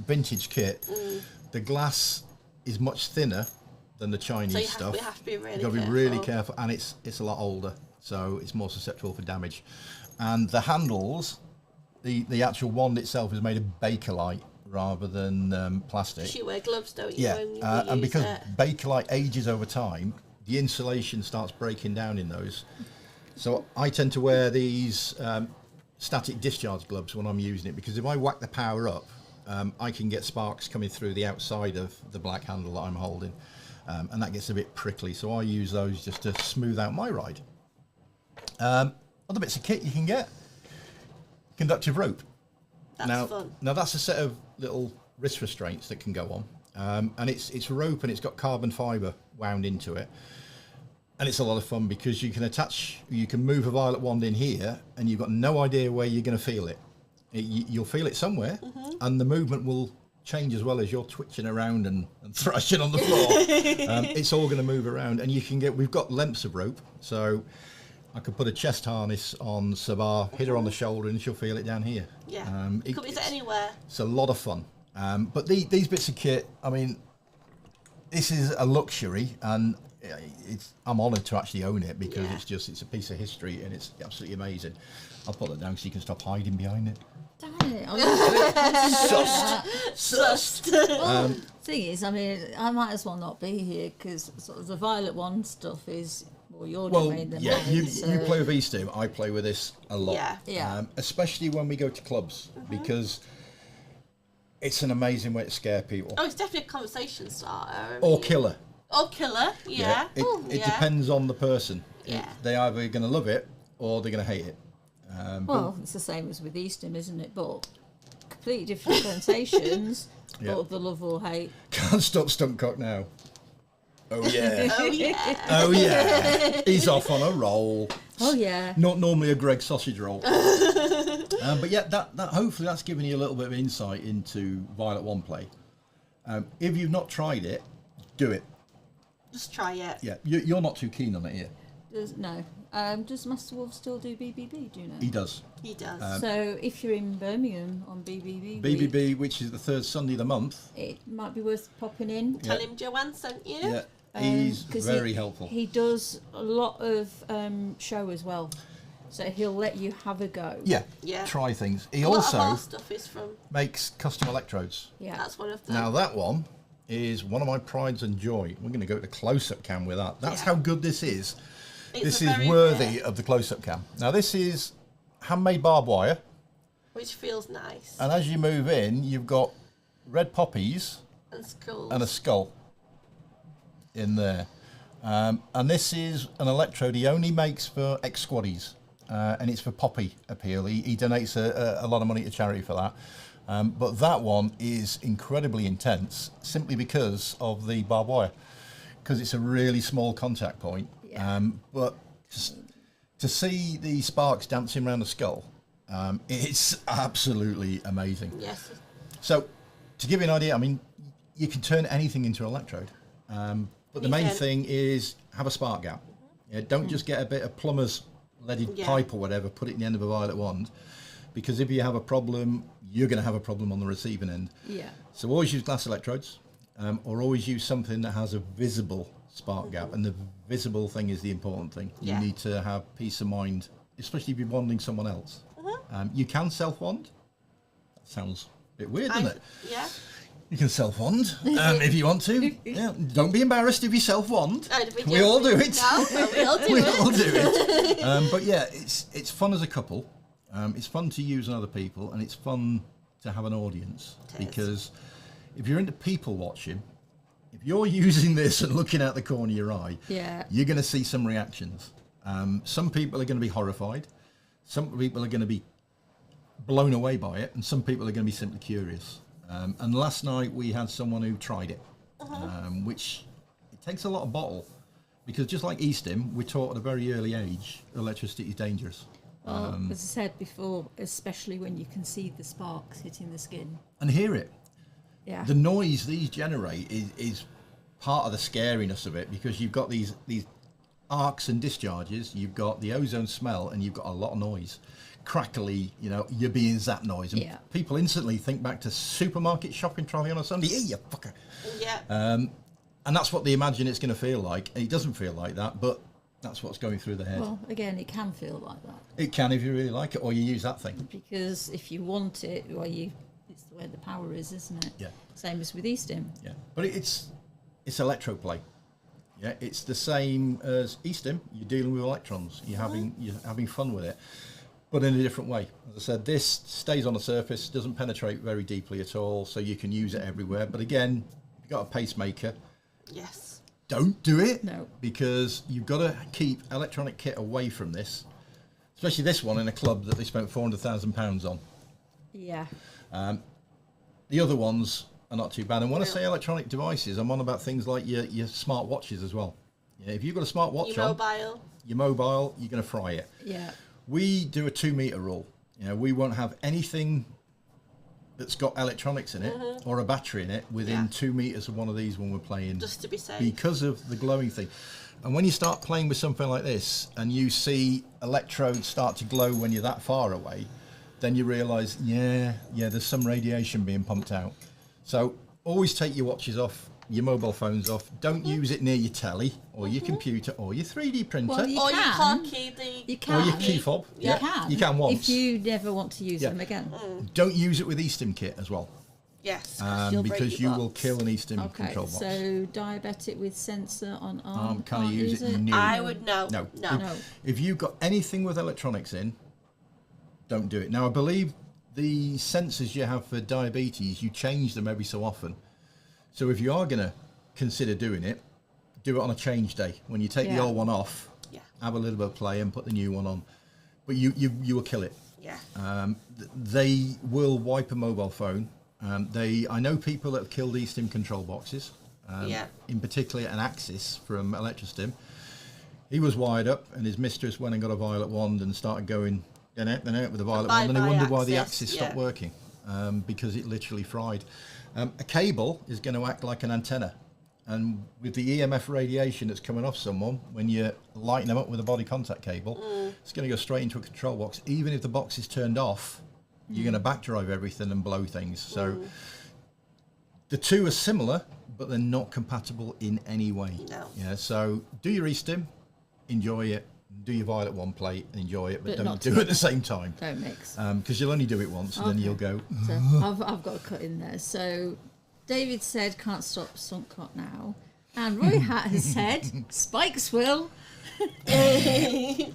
vintage kit. The glass is much thinner than the Chinese stuff. We have to be really You've got to be really careful, and it's a lot older, so it's more susceptible for damage. And the handles, the actual wand itself is made of Bakelite rather than plastic. You wear gloves, don't you? Yeah, and because Bakelite ages over time, the insulation starts breaking down in those. So I tend to wear these static discharge gloves when I'm using it, because if I whack the power up, I can get sparks coming through the outside of the black handle that I'm holding, and that gets a bit prickly. So I use those just to smooth out my ride. Other bits of kit you can get: conductive rope. That's fun. Now that's a set of little wrist restraints that can go on, and it's rope and it's got carbon fibre wound into it, and it's a lot of fun because you can move a violet wand in here, and you've got no idea where you're going to feel it. You'll feel it somewhere, and the movement will change as well as you're twitching around and thrashing on the floor. It's all going to move around, and we've got lengths of rope, so I could put a chest harness on Sabah, hit her on the shoulder, and she'll feel it down here. Yeah, it could be anywhere. It's a lot of fun. But these bits of kit, I mean, this is a luxury, and I'm honoured to actually own it because it's a piece of history, and it's absolutely amazing. I'll put that down so you can stop hiding behind it. Damn it. Sussed. Well, thing is, I mean, I might as well not be here because sort of the violet wand stuff is your domain than mine. You play with E-stim, I play with this a lot. Yeah. Especially when we go to clubs because it's an amazing way to scare people. Oh, it's definitely a conversation starter. Or killer. Yeah. It depends on the person. Yeah. They're either going to love it or they're going to hate it. It's the same as with E-stim, isn't it? But completely different sensations, but the love or hate. Can't stop Stuntcock now. Oh yeah. Oh yeah. Oh yeah. He's off on a roll. Oh yeah. Not normally a Greg sausage roll. But yeah, that hopefully that's given you a little bit of insight into Violet Wand play. If you've not tried it, do it. Just try it. Yeah, you're not too keen on it here. No. Does Master Wolf still do BBB, do you know? He does. He does. So if you're in Birmingham on BBB BBB, which is the third Sunday of the month. It might be worth popping in. Tell him Joanne sent you. Yeah, he's very helpful. He does a lot of show as well. So he'll let you have a go. Yeah. Try things. He also stuff is from makes custom electrodes. Yeah. That's one of them. Now that one is one of my prides and joy. We're going to go to close-up cam with that. That's how good this is. This is worthy of the close-up cam. Now this is handmade barbed wire. Which feels nice. And as you move in, you've got red poppies and a skull in there. And this is an electrode he only makes for ex-squaddies. And it's for poppy appeal. He donates a lot of money to charity for that. But that one is incredibly intense simply because of the barbed wire. Because it's a really small contact point. But to see the sparks dancing around the skull, it's absolutely amazing. Yes. So, to give you an idea, I mean, you can turn anything into an electrode. But the main thing is have a spark gap. Don't just get a bit of plumber's leaded pipe or whatever, put it in the end of a violet wand. Because if you have a problem, you're going to have a problem on the receiving end. Yeah. So always use glass electrodes, or always use something that has a visible spark gap, and the visible thing is the important thing. You need to have peace of mind, especially if you're wanding someone else. You can self-wand. That sounds a bit weird, doesn't it? Yeah. You can self-wand if you want to. Yeah. Don't be embarrassed if you self-wand. We all do it. No, we all do we all do it. But yeah, it's fun as a couple. It's fun to use on other people, and it's fun to have an audience. Because if you're into people watching, if you're using this and looking out the corner of your eye, you're going to see some reactions. Some people are going to be horrified. Some people are going to be blown away by it, and some people are going to be simply curious. And last night we had someone who tried it, which it takes a lot of bottle, because just like E-stim, we're taught at a very early age electricity is dangerous. Well, as I said before, especially when you can see the sparks hitting the skin. And hear it. Yeah. The noise these generate is part of the scariness of it, because you've got these arcs and discharges, you've got the ozone smell, and you've got a lot of noise. Crackly, you're being zapped noise. And people instantly think back to supermarket shopping trolley on a Sunday. Hey, you fucker. Yeah. And that's what they imagine it's going to feel like. And it doesn't feel like that, but that's what's going through the head. Well, again, it can feel like that. It can if you really like it, or you use that thing. Because if you want it, it's the way the power is, isn't it? Yeah. Same as with E-stim. Yeah. But it's electroplay. Yeah. It's the same as E-stim. You're dealing with electrons. You're having fun with it, but in a different way. As I said, this stays on the surface, doesn't penetrate very deeply at all, so you can use it everywhere. But again, if you've got a pacemaker, don't do it. No. Because you've got to keep electronic kit away from this, especially this one in a club that they spent £400,000 on. Yeah. The other ones are not too bad. And when I say electronic devices, I'm on about things like your smart watches as well. Yeah, if you've got a smart watch your mobile, you're going to fry it. Yeah. We do a 2 meter rule. You know, we won't have anything that's got electronics in it or a battery in it within 2 meters of one of these when we're playing. Just to be safe. Because of the glowing thing. And when you start playing with something like this and you see electrodes start to glow when you're that far away, then you realise, there's some radiation being pumped out. So always take your watches off, your mobile phones off. Don't use it near your telly or your computer or your 3D printer. Well, or your car key. Or your key fob. You can. You can once. If you never want to use them again. Don't use it with E-stim kit as well. Yes, because you will kill an E-stim control box. So diabetic with sensor on arm. Can I use it? No. I would no. If you've got anything with electronics in, don't do it. Now I believe the sensors you have for diabetes, you change them every so often. So if you are going to consider doing it, do it on a change day. When you take the old one off, have a little bit of play and put the new one on. But you will kill it. Yeah. They will wipe a mobile phone. I know people that have killed E-stim control boxes. In particular an Axis from Electrostim. He was wired up and his mistress went and got a violet wand and started going with the violet wand, and they wondered why the Axis stopped working, because it literally fried. A cable is going to act like an antenna, and with the EMF radiation that's coming off someone when you lighten them up with a body contact cable, it's going to go straight into a control box. Even if the box is turned off, you're going to backdrive everything and blow things. So the two are similar, but they're not compatible in any way. No. Yeah. So do your E-stim, enjoy it. Do your violet one plate, enjoy it, but don't do it at the same time. Don't mix. Because you'll only do it once, and then you'll go. So I've got a cut in there. So David said, "Can't stop sunk cot now," and Roy Hat has said, "Spikes will."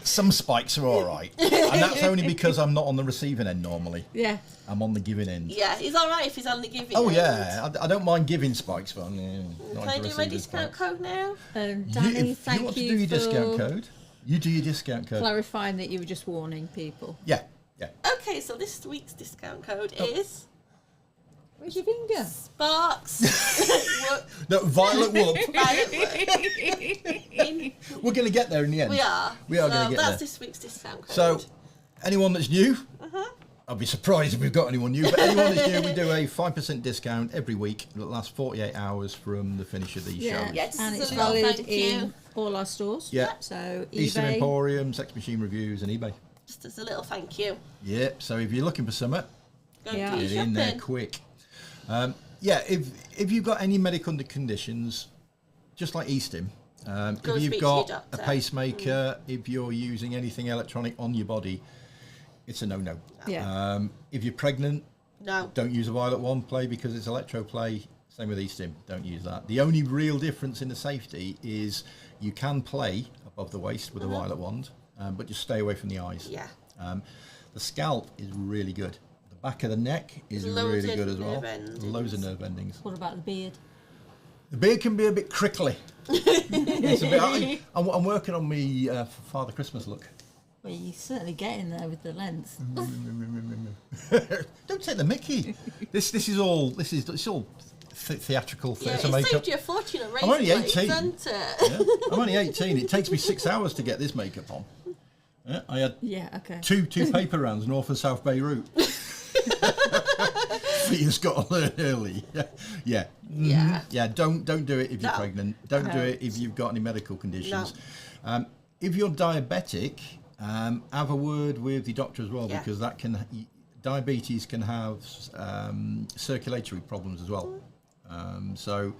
Some spikes are all right, and that's only because I'm not on the receiving end normally. Yeah. I'm on the giving end. Yeah, he's all right if he's on the giving. Oh end. yeah, I don't mind giving spikes, but Can I do my discount code now? Danny, if you want to do your discount code, you do your discount code. Clarifying that you were just warning people. Yeah. Okay, so this week's discount code is. Where's your finger? Sparks. No, violet whoop. Violet. We're going to get there in the end. We are going to get there. That's this week's discount code. So, anyone that's new, I'll be surprised if we've got anyone new, but anyone that's new, we do a 5% discount every week that lasts 48 hours from the finish of these shows. Yes, and it's a little valid thank in you. all our stores. Yeah. So E-stim eBay. Emporium, Sex Machine Reviews, and eBay. Just as a little thank you. Yeah, so if you're looking for something, Go Yeah. do get your in there shopping. quick. If you've got any medical conditions, just like E-stim, Go if you've speak to got your a doctor. pacemaker, if you're using anything electronic on your body, it's a no-no. Yeah. If you're pregnant, No. don't use a violet wand play because it's electroplay. Same with E-stim, don't use that. The only real difference in the safety is you can play above the waist with a violet wand, but just stay away from the eyes. Yeah. The scalp is really good. The back of the neck is Loads really of good as well. nerve endings. Loads of nerve endings. What about the beard? The beard can be a bit crickly. It's a bit, I'm working on me Father Christmas look. Well, you're certainly getting there with the length. Don't take the mickey. It's all theatrical Yeah, theatre it makeup. saved you a fortune on razor I'm only blades, 18. hasn't it? Yeah, I'm only 18. It takes me 6 hours to get this makeup on. Yeah, I had Yeah, okay. two paper rounds, North and South Beirut. You just got to learn early. Yeah. Yeah. Yeah, don't do it if you're No. pregnant. Don't do it if you've got any medical conditions. If you're diabetic, have a word with your doctor as well, Yeah. because diabetes can have circulatory problems as well. So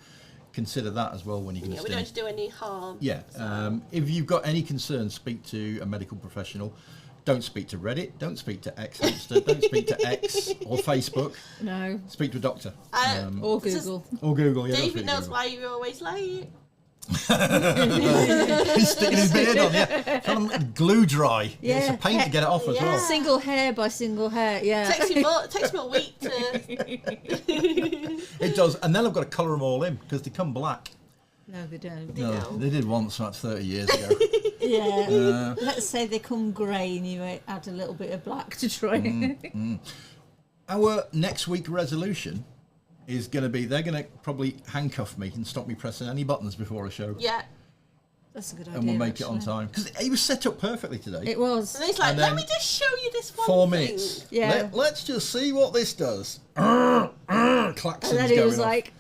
consider that as well when you're going Yeah, to we don't have to do any harm. Yeah. If you've got any concerns, speak to a medical professional. Don't speak to Reddit. Don't speak to X Hamster. Don't speak to X or Facebook. No. Speak to a doctor. Or Google. Or Google. Yeah, David knows why you're always late. He's sticking his beard on, yeah. Trying to glue dry. Yeah. It's a pain to get it off as Yeah. well. Single hair by single hair, yeah. Takes me a week to. It does. And then I've got to colour them all in because they come black. No, they don't. No, No. they did once, about 30 years ago. Yeah. Let's say they come grey and you add a little bit of black to try. Our next week resolution is going to be, they're going to probably handcuff me and stop me pressing any buttons before a show. Yeah. That's a good idea. And we'll make it on time. Because it was set up perfectly today. It was. And he's like, let me just show you this one 4 thing. minutes. Yeah. Let's just see what this does. Claxons And then he was going off. like,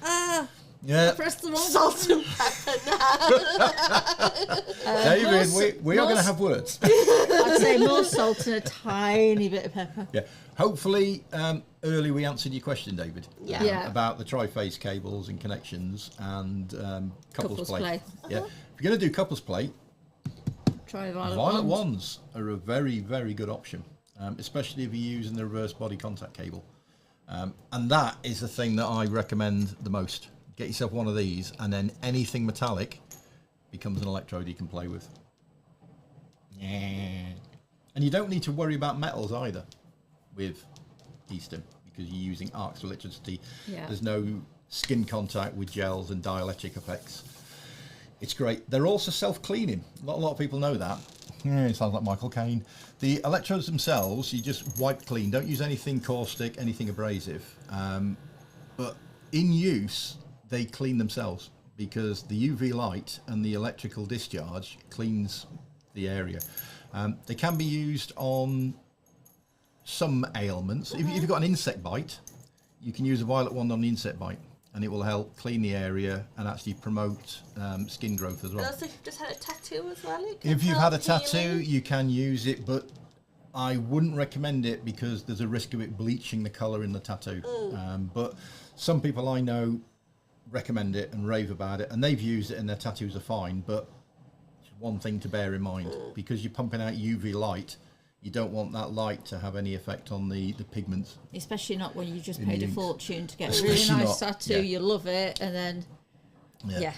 Yeah. press the wrong Salt and pepper now. David, we are going to have words. I'd say more salt and a tiny bit of pepper. Yeah. Hopefully, early we answered your question, David. Yeah. Yeah. About the tri-phase cables and connections and couples play. Yeah. Uh-huh. If you're going to do couples play, Try violet violet wand. wands are a very, very good option, especially if you're using the reverse body contact cable. And that is the thing that I recommend the most. Get yourself one of these, and then anything metallic becomes an electrode you can play with. Yeah. And you don't need to worry about metals either with E-stim, because you're using arcs of electricity. Yeah. There's no skin contact with gels and dielectric effects. It's great. They're also self-cleaning. Not a lot of people know that. Yeah, it sounds like Michael Caine. The electrodes themselves, you just wipe clean. Don't use anything caustic, anything abrasive. But in use, they clean themselves because the UV light and the electrical discharge cleans the area. They can be used on some ailments. If you've got an insect bite, you can use a violet wand on the insect bite, and it will help clean the area and actually promote skin growth as well. Also, if you've just had a tattoo as well, it can If you've had a help tattoo, healing. you can use it, but I wouldn't recommend it because there's a risk of it bleaching the colour in the tattoo. But some people I know recommend it and rave about it, and they've used it and their tattoos are fine. But it's one thing to bear in mind, because you're pumping out UV light, you don't want that light to have any effect on the pigments. Especially not when you just In paid the a inks. fortune to get a Especially really nice not- tattoo, yeah. you love it, and then, yeah.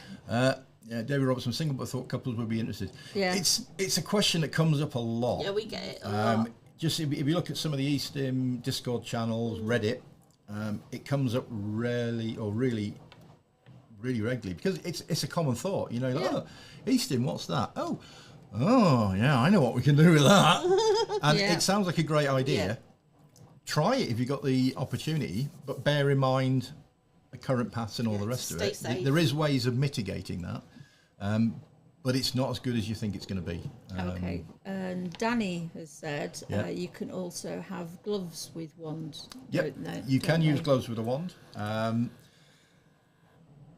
Yeah, David Robertson, single but thought couples would be interested. Yeah. It's a question that comes up a lot. Yeah, we get it a lot. Just if you look at some of the E-stim Discord channels, Reddit, it comes up really regularly, because it's a common thought. You know, like, Yeah. oh, E-stim, what's that? Oh, yeah, I know what we can do with that. And Yeah. it sounds like a great idea. Yeah. Try it if you've got the opportunity, but bear in mind the current paths and all the rest of stay it. safe. There is ways of mitigating that, but it's not as good as you think it's going to be. Okay, and Danny has said Yeah. you can also have gloves with wand. Yep, don't you can use they? gloves with a wand.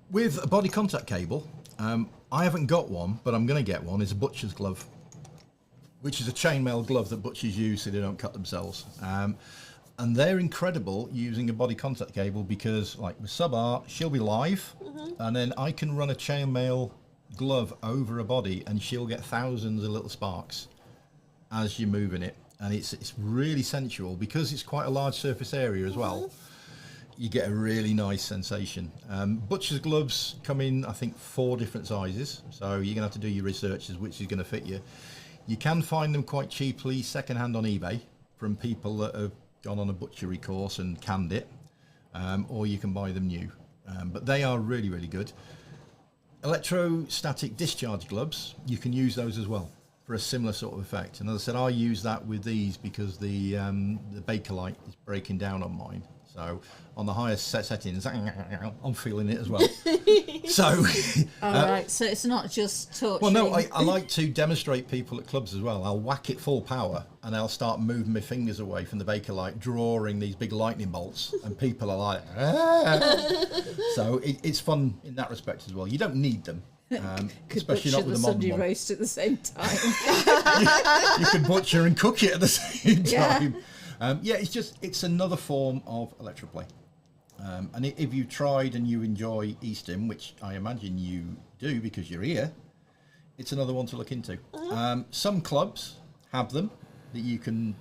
With a body contact cable, I haven't got one, but I'm going to get one. It's a butcher's glove, which is a chainmail glove that butchers use so they don't cut themselves. And they're incredible using a body contact cable, because, like with Sub-R, she'll be live, and then I can run a chainmail glove over a body, and she'll get thousands of little sparks as you're moving it. And it's really sensual, because it's quite a large surface area as well. You get a really nice sensation. Butcher's gloves come in, I think, 4 different sizes, so you're going to have to do your research as which is going to fit you. You can find them quite cheaply second-hand on eBay from people that have gone on a butchery course and canned it, or you can buy them new. But they are really, really good. Electrostatic discharge gloves, you can use those as well for a similar sort of effect. And as I said, I use that with these because the Bakelite is breaking down on mine. So on the highest settings, I'm feeling it as well. So, All right, so it's not just touch. well, no, I like to demonstrate people at clubs as well. I'll whack it full power and I'll start moving my fingers away from the Bakelite, drawing these big lightning bolts, and people are like, ah. So it's fun in that respect as well. You don't need them. Especially not with a modern Sunday one. roast at the same time. You can butcher and cook it at the same Yeah. time. It's another form of electroplay. And if you've tried and you enjoy E-stim, which I imagine you do because you're here, it's another one to look into. Some clubs have them, that you can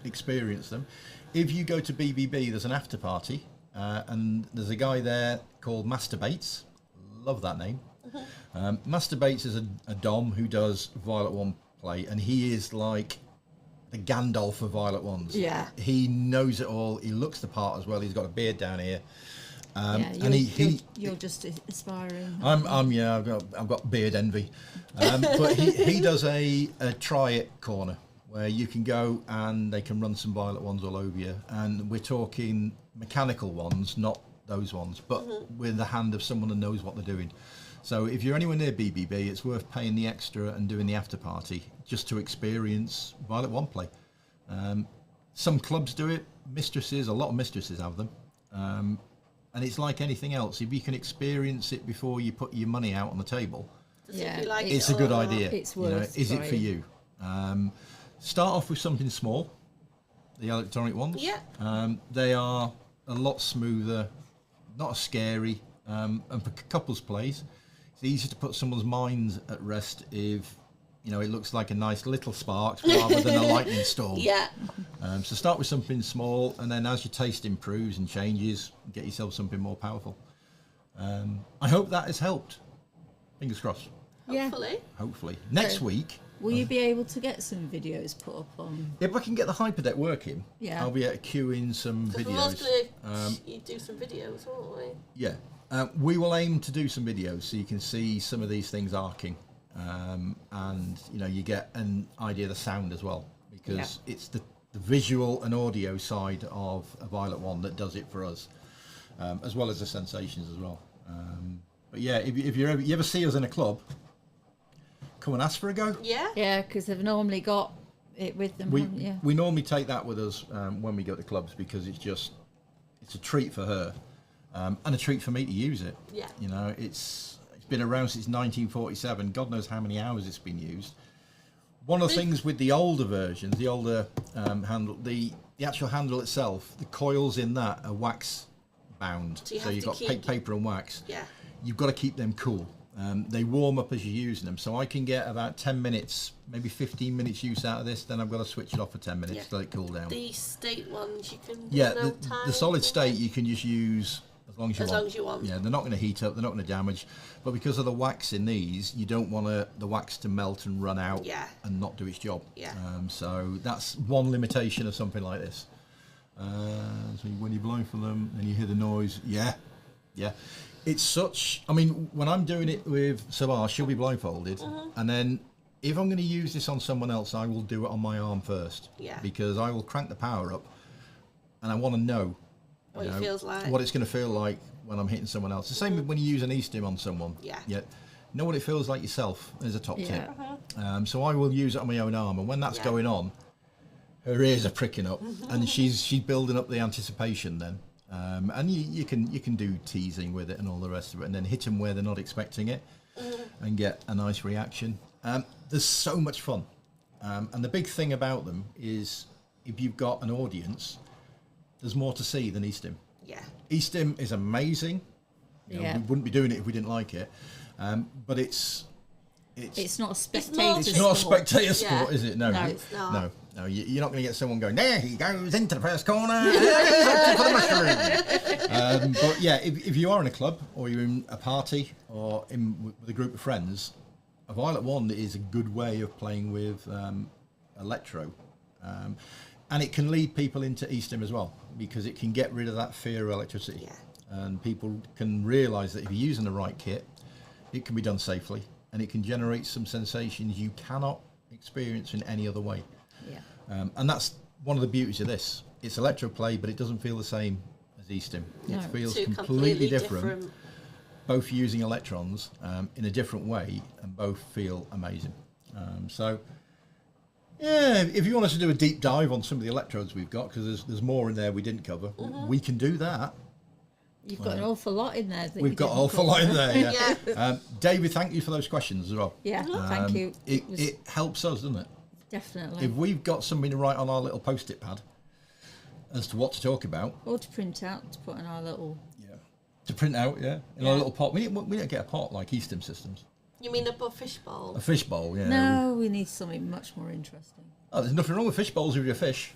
experience them. If you go to BBB, there's an after party, and there's a guy there called Masturbates. Love that name. Masturbates is a Dom who does Violet Wand play, and he is like the Gandalf of Violet Wands. Yeah. He knows it all. He looks the part as well. He's got a beard down here. You're just aspiring. I've got beard envy. But he does a try it corner. where you can go and they can run some violet ones all over you. And we're talking mechanical ones, not those ones, but with the hand of someone that knows what they're doing. So if you're anywhere near BBB, it's worth paying the extra and doing the after party just to experience violet one play. Some clubs do it, mistresses, a lot of mistresses have them. And it's like anything else. If you can experience it before you put your money out on the table, it's a good idea. It's worth is it for you? Start off with something small, the electronic ones. Yeah. They are a lot smoother, not as scary, and for couples plays, it's easy to put someone's minds at rest if it looks like a nice little sparks rather than a lightning storm. Yeah. So start with something small, and then as your taste improves and changes, get yourself something more powerful. I hope that has helped. Fingers crossed. Hopefully. Next week. Will you be able to get some videos put up on? If I can get the hyperdeck working, I'll be able to queue in some videos. We're also going to do some videos, won't we? Yeah. We will aim to do some videos so you can see some of these things arcing. And you get an idea of the sound as well, because it's the visual and audio side of a Violet One that does it for us, as well as the sensations as well. But yeah, if you ever see us in a club, come and ask for a go. Yeah, because they've normally got it with them. We normally take that with us when we go to clubs, because it's a treat for her, and a treat for me to use it. It's been around since 1947. God knows how many hours it's been used. One of the things with the older versions, the older handle, the actual handle itself, the coils in that are wax bound. So you've got paper and wax. You've got to keep them cool. They warm up as you're using them. So I can get about 10 minutes, maybe 15 minutes use out of this. Then I've got to switch it off for 10 minutes to let it cool down. The state ones you can the solid state you can just use as long as you want. Yeah, they're not going to heat up, they're not going to damage. But because of the wax in these, you don't want the wax to melt and run out and not do its job. So that's one limitation of something like this. So when you're blowing for them and you hear the noise, it's such. I mean, when I'm doing it with Savar, she'll be blindfolded, and then if I'm going to use this on someone else, I will do it on my arm first. Because I will crank the power up, and I want to know what it feels like, what it's going to feel like when I'm hitting someone else. The same with when you use an E-stim on someone. Know what it feels like yourself as a top tip. So I will use it on my own arm, and when that's going on, her ears are pricking up, and she's building up the anticipation then. And you can do teasing with it and all the rest of it, and then hit them where they're not expecting it, and get a nice reaction. There's so much fun, and the big thing about them is if you've got an audience, there's more to see than E-stim. E-stim is amazing. We wouldn't be doing it if we didn't like it, but it's not a spectator. It's not a spectator sport, is it? No, it's not. No, you're not going to get someone going, there he goes into the first corner, he's up for the mushroom. But yeah, if you are in a club, or you're in a party, or with a group of friends, a Violet One is a good way of playing with electro. And it can lead people into E-stim as well, because it can get rid of that fear of electricity. And people can realise that if you're using the right kit, it can be done safely, and it can generate some sensations you cannot experience in any other way. And that's one of the beauties of this. It's electroplay, but it doesn't feel the same as E-stim. It feels completely different. Both using electrons in a different way, and both feel amazing. So, yeah, if you want us to do a deep dive on some of the electrodes we've got, because there's more in there we didn't cover, we can do that. You've got an awful lot in there. We've got an awful lot in there, David, thank you for those questions as well. Thank you. It helps us, doesn't it? Definitely. If we've got something to write on our little post-it pad as to what to talk about. Or to print out, to put in our little... To print out, in our little pot. We don't get a pot like E-stim systems. You mean a fish bowl? A fish bowl, yeah. No, we need something much more interesting. Oh, there's nothing wrong with fish bowls if you're a fish.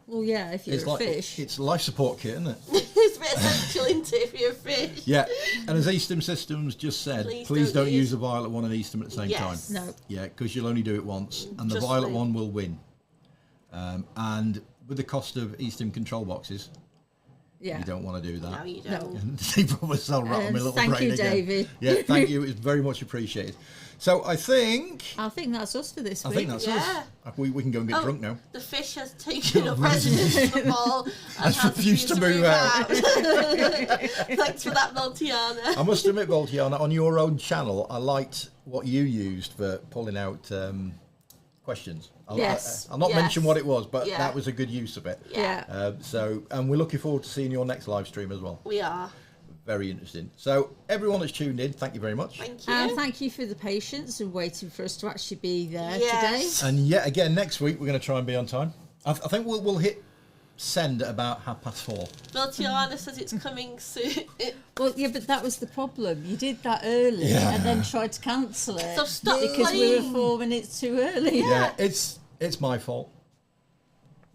Well, yeah, if you're a fish. It's a life support kit, isn't it? It's a bit essential, isn't it, if you're a fish? Yeah, and as E-stim Systems just said, please don't use the Violet One and E-stim at the same time. No. Yeah, because you'll only do it once, and the Violet One will win. And with the cost of E-stim control boxes, Yeah. You don't want to do that. No, you don't. And they probably sell right on my little thank brain you, again. David. Yeah, thank you. It's very much appreciated. So I think that's us for this week. I think that's us. We can go and get drunk now. The fish has taken up residence in the ball and has refused to move out. Thanks for that, Voltiana. I must admit, Voltiana, on your own channel, I liked what you used for pulling out questions. I'll not mention what it was, but that was a good use of it. Yeah. And we're looking forward to seeing your next live stream as well. We are. Very interesting. So everyone that's tuned in, thank you very much. Thank you. And thank you for the patience and waiting for us to actually be there today. And yet again, next week we're going to try and be on time. I think we'll hit send at about 4:30. Voltiana says it's coming soon. Well, yeah, but that was the problem. You did that early and then tried to cancel it. So stop because we were 4 minutes too early. Yeah, it's my fault.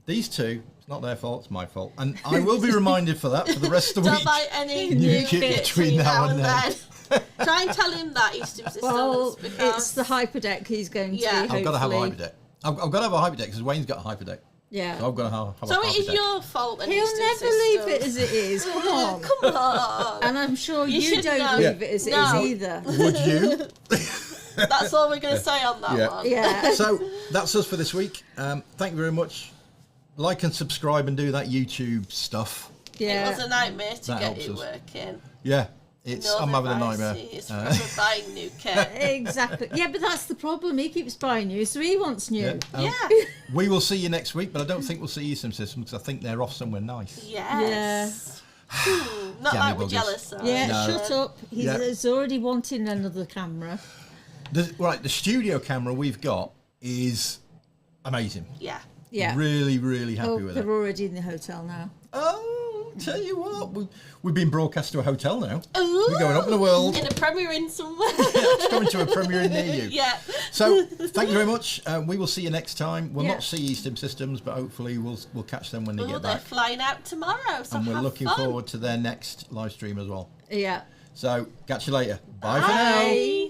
These two, it's not their fault, it's my fault. And I will be reminded for that for the rest of the week. Don't buy any new kit between now and then. Try and tell him that, E-stim systems. Well, because it's the hyperdeck he's going to be, I've got to have a hyperdeck. I've got to have a hyperdeck because Wayne's got a hyperdeck. Yeah. So I've got to have a hyperdeck. So it is your fault then, He'll E-stim never leave it as it is. Come on. Come on. And I'm sure you don't know. leave it as it is either. Would you? That's all we're going to say on that one. Yeah. So that's us for this week. Thank you very much. Like and subscribe and do that YouTube stuff. Yeah. It was a nightmare to That get helps it us. working. Yeah. I'm having a nightmare. It's from buying new kit. Exactly. Yeah, but that's the problem. He keeps buying new, so he wants new. Yeah. We will see you next week, but I don't think we'll see E-stim systems because I think they're off somewhere nice. Yes. Not like we're jealous. Though. Yeah, No. shut up. He's already wanting another camera. The studio camera we've got is amazing. Yeah. Yeah. Really, really happy with they're it. already in the hotel now. Oh, tell you what, we've been broadcast to a hotel now. Ooh, We're going up in the world. In a premiere in somewhere. It's coming to a premiere near you. Yeah. So, thank you very much. We will see you next time. We'll Yeah. not see E-stim systems, but hopefully we'll catch them when they get They're back. flying out tomorrow, so And we're have looking fun. forward to their next live stream as well. Yeah. So, catch you later. Bye for now.